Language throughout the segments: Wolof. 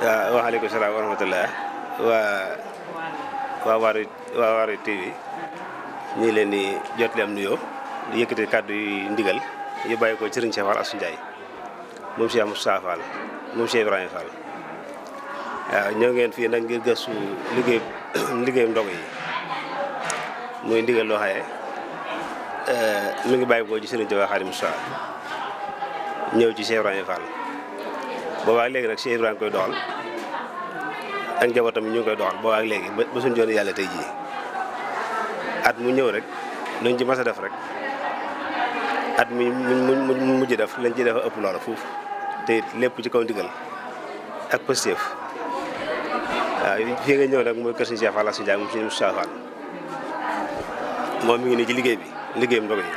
waaw waaleykum salaam wa rahmatulah waa Waarwi TV ñu ngi leen di jotali am nuyoo di yëkkati kàddu yu ndigal yu bàyyi ko Serigne Cheikh Fall Assou Ndiaye moom Cheikh Moustapha Fall moom Cheikh Ibrahima Fall waaw ñëw ngeen fii nag ngir gëstu liggéeyu ndog yi muy ndigal loo xaye mi ngi bàyyi ko ci Serigne Touba Xaadimu Mustafaa ñëw ci Cheikh Ibrahima Fall boobaa léegi nag Cheikh Ibrahima koy doxal ak njabootam ñu ngi koy doxal boobaa léegi ba suñu joon yàlla tey jii at mu ñëw rek luñ ci mas a def rek at mi mu mujj def lañ ci def ëpp loola fuuf te lépp ci kaw ndigal ak positif waaw fii nga ñëw nag mooy kër Serigne Cheikh Fall Assou Ndiaye moom Serigne Moustapha Fall moom mi ngi nii ci liggéeyam ndogo yi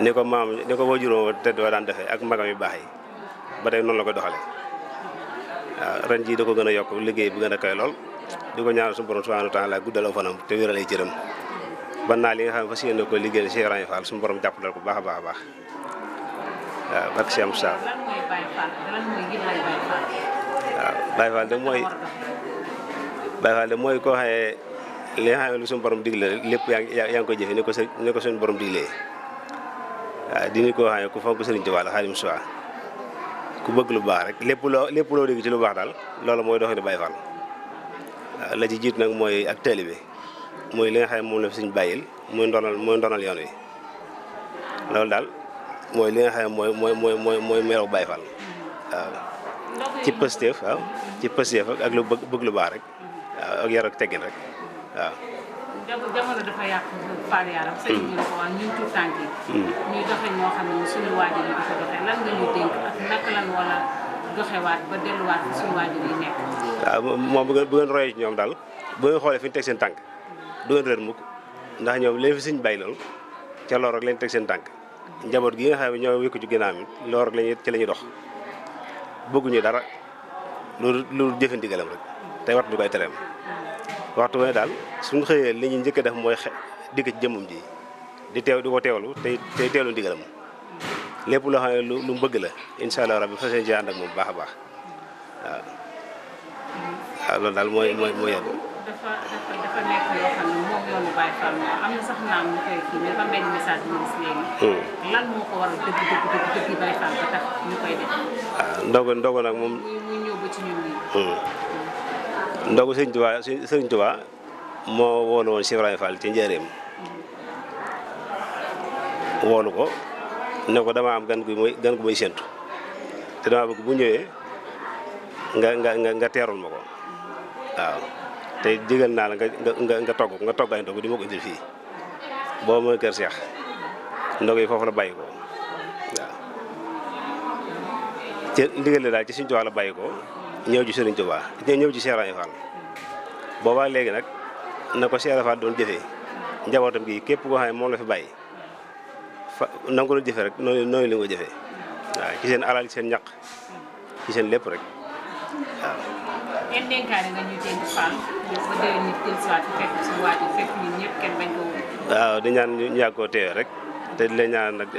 ni ko waajuróom tedd wa daan defee ak magam yu baax yi ba tey noonu la koy doxale waaw ren jii da ko gën a yokk liggéey bu gën a koy lool di ko ñaanal suñu borom subhanahu wa taala guddal aw fanam te wéral ay cëram ba naa li nga xam ne fas yéene ko liggéeyal Cheikh Ibrahima Fall suñu borom jàppalal ko baax a baax a baax waaw barke Cheikh Moussa waaw Baye Fall de mooy koo xaye li nga xam ne lu suñu borom digle lépp yaa ngi koy jëfe ni ko suñu borom diglee waaw di ni koo xam ne ku fonk Serigne Touba la Xaadimu Mustafaa ku bëgg lu baax rek lépp loo dégg ci lu baax daal loolu mooy doxinu Baye Fall waaw la ci jiitu nag mooy ak taalibe mooy li nga xam ne moom la fi suñ bàyyil muy ndonal yoon wi loolu daal mooy li nga xam ne mooy meew Baye Fall waaw ci positif waaw ci positif ak lu bëgg lu baax rek waaw ak yar ak teggin rek waaw. jamono dafa yàqu Fall yaram sëñ bi ko wax ñun tout tànk yi ñuy doxe ñoo xam ne suñu waajur yi dafa doxe lan nga ñu dénk ak naka lan wala doxewaat ba delluwaat suñu waajur yi nekk. waaw moom bu ngeen royee ci ñoom daal bu ngeen xoolee fi ñu teg seen tànk du ngeen réer mukk ndax ñoom leen fi suñ bàyyi loolu ca loolu rek lañ teg seen tànk njaboot gi nga xam ne ñoo wékku ci ginnaaw mi loolu rek ci la ñuy dox bëgguñu dara lu jëfe ndigalam rek tey waxtu du koy tereem waxtu ne daal suñu xëyee li ñuy njëkk a def mooy dikk ci jëmmum ji di ko teewlu tey teewlu ndigalam lépp loo xam ne lu mu bëgg la incha allah rabbi fas yéene ci ànd ak moom baax a baax waaw waaw loolu daal mooy yàgg. dafa nekk yoo xam ne moom yoonu Baye Fall moom am na sax naam ñu koy kii mais dafa mel ni message bi gis léegi. lan moo ko war a dëgg Baye Fall ba tax ñu koy def. waaw ndogu nag moom. muy ñëw ba ci ñun ñii. ndogu Serigne Touba moo woolu woon Cheikh Ibrahima Fall ci njëreem woolu ko ne ko dama am gan gu may séntu te dama bëgg bu ñëwee nga teerul ma ko waaw te digal naa la nga togg ay ndog di ma ko indil fii boobu mooy kër Cheikh ndog yi foofu la bàyyi ko waaw ci ndigal la daal ci Serigne Touba la bàyyi ko ñëw ci Serigne Touba ñëw ci Cheikh Ibrahima Fall boobaa léegi nag na ko Cheikh Ibrahima Fall doon jëfee njabootam gi képp koo xam ne moom la fi bàyyi na nga ko doon jëfee rek noonu la ko jëfee waaw ci seen alal ci seen ñaq ci seen lépp rek waaw. yan dénkaane nga ñu dénk Fall ba déwén nit jël si waat fekk suñu waajur fekk ñun ñëpp kenn bañ ko wóor. waaw di ñaan ñu yàgg koo teewee rek te di leen ñaan nag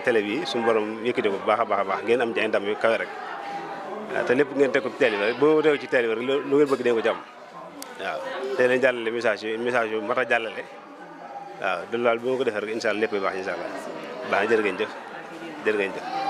télé bi suñu borom yëkkati ko bu baax a baax ngeen am ci ay ndam yu kawe rek waaw te lépp ngeen teg ko ci télé bi rek boo teew ci télé bi rek lu ngeen bëgg dee ko ci am waaw te leen jàllale message yu mat a jàllale waaw du laal bu ma ko defee rek incha allah lépp baax incha allah baax na jërë ngeen jëf.